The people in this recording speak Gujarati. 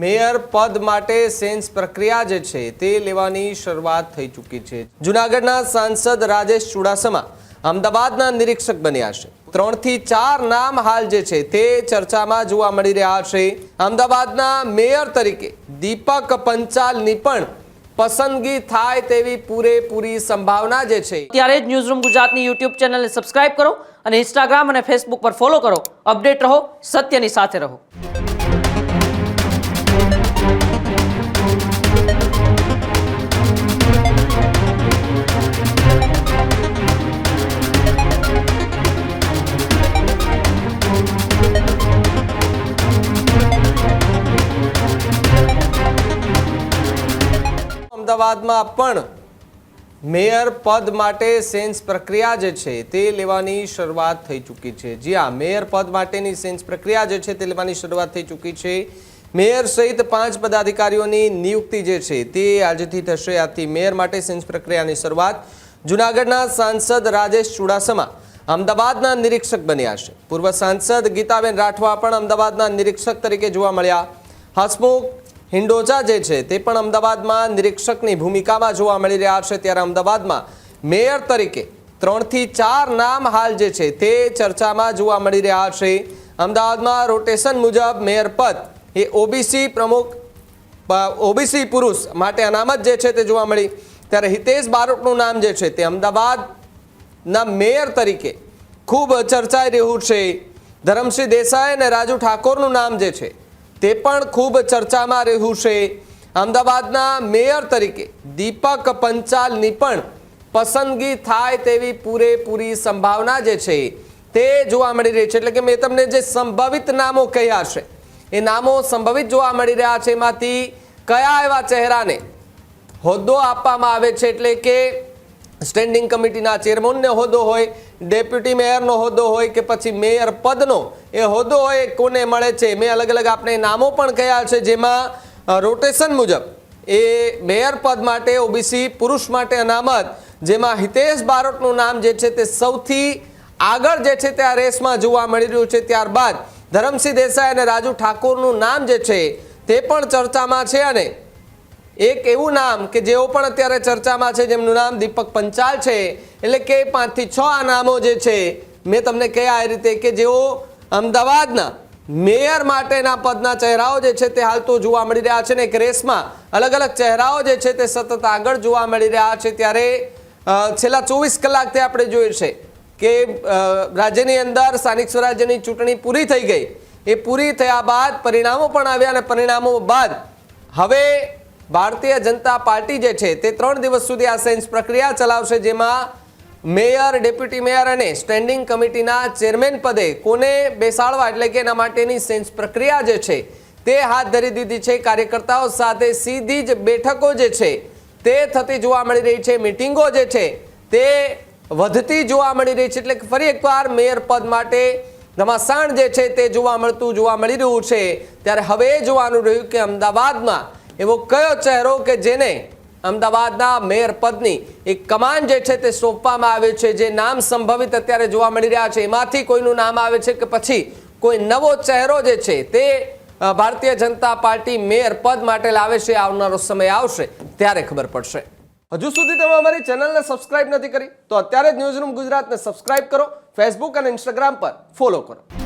મેયર પદ માટે સેન્સ પ્રક્રિયા જે છે તે લેવાની શરૂઆત થઈ ચૂકી છે। જૂનાગઢના સાંસદ રાજેશ ચુડાસમા અમદાવાદના નિરીક્ષક બન્યા છે। 3 થી 4 નામ હાલ જે છે તે ચર્ચામાં જોવા મળી રહ્યા છે। અમદાવાદના મેયર તરીકે દીપક પંચાલની પણ પસંદગી થાય તેવી પૂરેપૂરી સંભાવના જે છે। ત્યારે જ ન્યૂઝરૂમ ગુજરાતની યુટ્યુબ ચેનલને સબસ્ક્રાઇબ કરો અને ઇન્સ્ટાગ્રામ અને ફેસબુક પર ફોલો કરો। અપડેટ રહો, સત્યની સાથે રહો। અમદાવાદમાં પણ મેયર પદ માટે સેન્સ પ્રક્રિયા જે છે તે લેવાની શરૂઆત થઈ ચૂકી છે। જી હા, મેયર પદ માટેની સેન્સ પ્રક્રિયા જે છે તે લેવાની શરૂઆત થઈ ચૂકી છે। મેયર સહિત 5 પદાધિકારીઓની નિયુક્તિ જે છે તે આજથી થશે। આથી મેયર માટે સેન્સ પ્રક્રિયાની શરૂઆત। જૂનાગઢના સાંસદ રાજેશ ચુડાસમા અમદાવાદના નિરીક્ષક બન્યા છે। પૂર્વ સાંસદ ગીતાબેન રાઠવા પણ અમદાવાદના નિરીક્ષક તરીકે જોવા મળ્યા। હસમુખ હિંડોજા જે છે તે પણ અમદાવાદમાં નિરીક્ષકની ભૂમિકામાં જોવા મળી રહ્યા છે। ત્યારે અમદાવાદમાં મેયર તરીકે 3 થી 4 નામ હાલ જે છે તે ચર્ચામાં જોવા મળી રહ્યા છે। અમદાવાદમાં રોટેશન મુજબ મેયર પદ એ ઓબીસી પુરુષ માટે અનામત જે છે તે જોવા મળી। ત્યારે હિતેશ બારોટનું નામ જે છે તે અમદાવાદના મેયર તરીકે ખૂબ ચર્ચાઈ રહ્યું છે। ધરમસિંહ દેસાઈ અને રાજુ ઠાકોરનું નામ જે છે તે પણ ખૂબ ચર્ચામાં રહ્યું છે। અમદાવાદના મેયર તરીકે દીપક પંચાલની પણ પસંદગી થાય તેવી પૂરેપૂરી સંભાવના જે છે તે જોવા મળી રહી છે। એટલે કે મેં તમને જે સંભવિત નામો કહ્યા છે એ નામો સંભવિત જોવા મળી રહ્યા છે। એમાંથી કયા એવા ચહેરાને હોદ્દો આપવામાં આવે છે, એટલે કે સ્ટેન્ડિંગ કમિટીના ચેરમેનને હોદ્દો હોય, ડેપ્યુટી મેયરનો હોદ્દો હોય કે પછી મેયર પદનો એ હોદ્દો હોય, કોને મળે છે। મેં અલગ અલગ આપણે નામો પણ કહ્યા છે, જેમાં રોટેશન મુજબ એ મેયર પદ માટે ઓબીસી પુરુષ માટે અનામત, જેમાં હિતેશ બારોટનું નામ જે છે તે સૌથી આગળ જે છે તે આ રેસમાં જોવા મળી રહ્યું છે। ત્યારબાદ ધરમસિંહ દેસાઈ અને રાજુ ઠાકોરનું નામ જે છે તે પણ ચર્ચામાં છે। અને એક એવું નામ કે જેઓ પણ અત્યારે ચર્ચામાં છે જેમનું નામ દીપક પંચાલ છે। એટલે કે 5 થી 6 આ નામો જે છે મેં તમને કહ્યા એ રીતે કે જેઓ અમદાવાદના મેયર માટેના પદના ચહેરાઓ જે છે તે હાલ તો જોવા મળી રહ્યા છે ને એક રેસમાં અલગ અલગ ચહેરાઓ જે છે તે સતત આગળ જોવા મળી રહ્યા છે। ત્યારે છેલ્લા 24 કલાકથી આપણે જોયું છે કે રાજ્યની અંદર સ્થાનિક સ્વરાજ્યની ચૂંટણી પૂરી થઈ ગઈ। એ પૂરી થયા બાદ પરિણામો પણ આવ્યા અને પરિણામો બાદ હવે ભારતીય જનતા પાર્ટી જે છે તે 3 દિવસ સુધી આ સેન્સ પ્રક્રિયા ચલાવશે, જેમાં મેયર, ડેપ્યુટી મેયર અને સ્ટેન્ડિંગ કમિટીના ચેરમેન પદે કોને બેસાડવા, એટલે કે એના માટેની સેન્સ પ્રક્રિયા જે છે તે હાથ ધરી દીધી છે। કાર્યકર્તાઓ સાથે સીધી જ બેઠકો જે છે તે થતી જોવા મળી રહી છે। મિટિંગો જે છે તે વધતી જોવા મળી રહી છે। એટલે કે ફરી એકવાર મેયર પદ માટે ઘમાસાણ જે છે તે જોવા મળી રહ્યું છે। ત્યારે હવે જોવાનું રહ્યું કે અમદાવાદમાં એવો કયો ચહેરો કે જેને અમદાવાદના મેયર પદની એક કમાન જે છે તે સોંપવામાં આવે છે। જે નામ સંભવિત અત્યારે જોવા મળી રહ્યા છે એમાંથી કોઈનું નામ આવે છે કે પછી કોઈ નવો ચહેરો જે છે તે ભારતીય જનતા પાર્ટી મેયર પદ માટે લાવે છે। આવનારો સમય આવશે ત્યારે ખબર પડશે। હજુ સુધી તમે અમારી ચેનલને સબસ્ક્રાઇબ નથી કરી તો અત્યારે જ ન્યૂઝરૂમ ગુજરાતને સબસ્ક્રાઇબ કરો, ફેસબુક અને ઇન્સ્ટાગ્રામ પર ફોલો કરો।